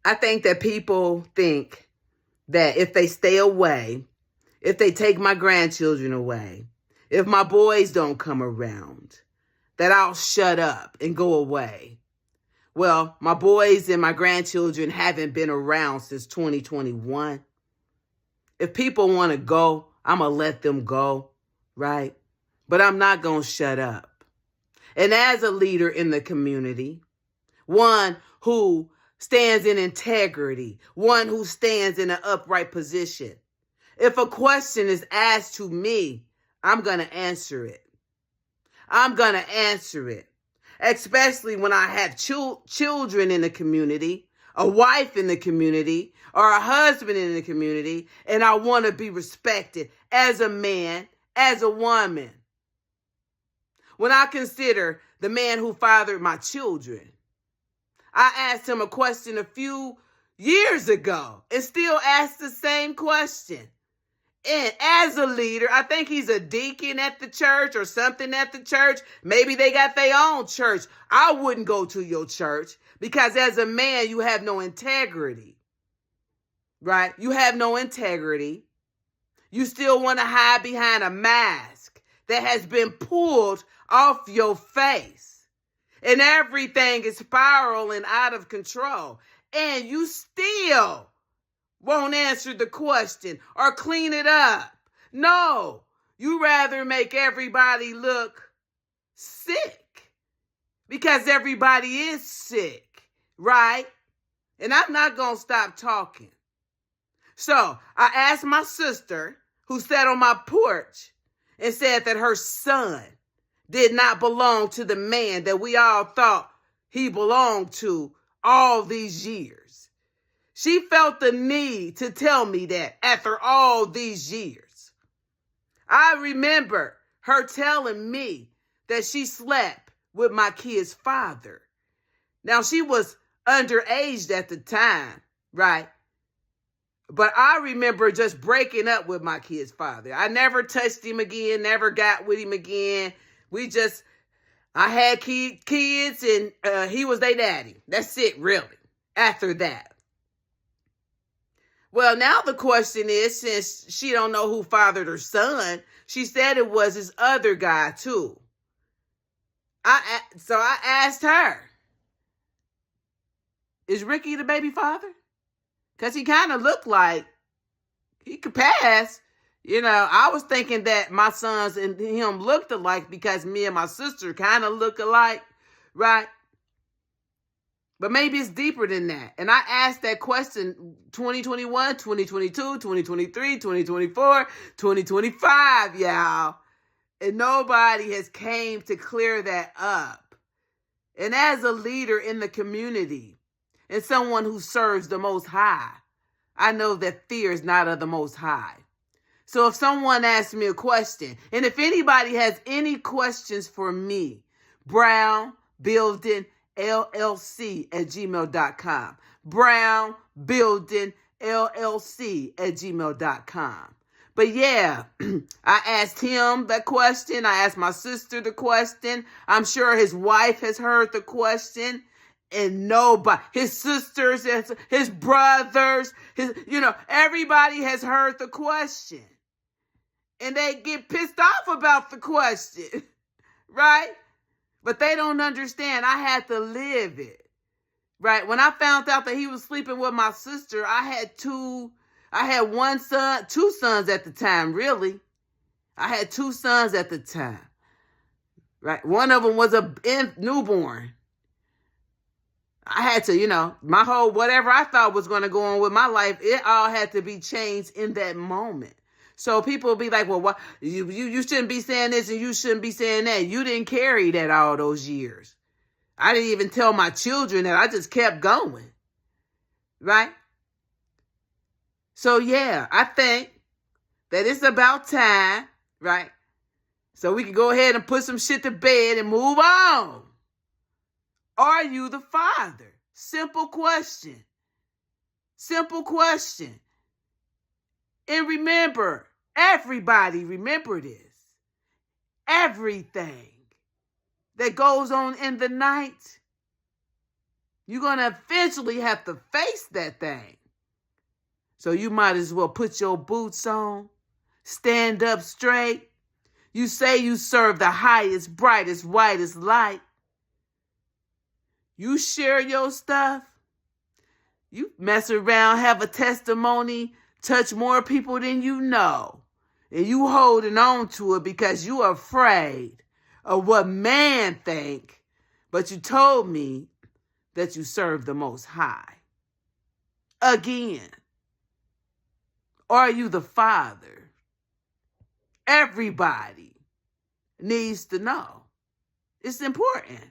I think that people think that if they stay away, if they take my grandchildren away, if my boys don't come around, that I'll shut up and go away. Well, my boys and my grandchildren haven't been around since 2021. If people want to go, I'm going to let them go, right? But I'm not going to shut up. And as a leader in the community, one who stands in integrity, one who stands in an upright position, if a question is asked to me, I'm going to answer it. I'm going to answer it. Especially when I have children in the community, a wife in the community, or a husband in the community, and I want to be respected as a man, as a woman. When I consider the man who fathered my children, I asked him a question a few years ago and still ask the same question. And as a leader, I think he's a deacon at the church or something at the church. Maybe they got their own church. I wouldn't go to your church because as a man, you have no integrity, right? You have no integrity. You still want to hide behind a mask that has been pulled off your face. And everything is spiraling out of control. And you still won't answer the question or clean it up. No, you rather make everybody look sick because everybody is sick, right? And I'm not going to stop talking. So I asked my sister who sat on my porch and said that her son did not belong to the man that we all thought he belonged to all these years. She felt the need to tell me that after all these years. I remember her telling me that she slept with my kid's father. Now, she was underage at the time, right? But I remember just breaking up with my kid's father. I never touched him again, never got with him again. I had kids and he was their daddy. That's it, really, after that. Well, now the question is, since she don't know who fathered her son, she said it was his other guy too. So I asked her, is Ricky the baby father? Because he kind of looked like he could pass. You know, I was thinking that my sons and him looked alike because me and my sister kind of look alike, right? But maybe it's deeper than that. And I asked that question 2021, 2022, 2023, 2024, 2025, y'all. And nobody has came to clear that up. And as a leader in the community and someone who serves the Most High, I know that fear is not of the Most High. So if someone asks me a question, and if anybody has any questions for me, Brown Building LLC@gmail.com. Brown Building LLC@gmail.com. But yeah, I asked him that question. I asked my sister the question. I'm sure his wife has heard the question. And nobody, his sisters, his brothers, everybody has heard the question. And they get pissed off about the question, right? But they don't understand. I had to live it, right? When I found out that he was sleeping with my sister, I had two sons at the time, really. I had two sons at the time, right? One of them was a newborn. I had to, my whole whatever I thought was going to go on with my life, it all had to be changed in that moment. So people will be like, well, what, you shouldn't be saying this and you shouldn't be saying that. You didn't carry that all those years. I didn't even tell my children that. I just kept going. Right? So, yeah, I think that it's about time, right? So we can go ahead and put some shit to bed and move on. Are you the father? Simple question. Simple question. And remember, everybody remember this. Everything that goes on in the night You're going to eventually have to face that thing. So you might as well put your boots on, stand up straight. You say you serve the highest, brightest, whitest light. You share your stuff. You mess around, have a testimony, touch more people than you know. And you holding on to it because you are afraid of what man think. But you told me that you serve the Most High. Again. Are you the Father? Everybody needs to know. It's important.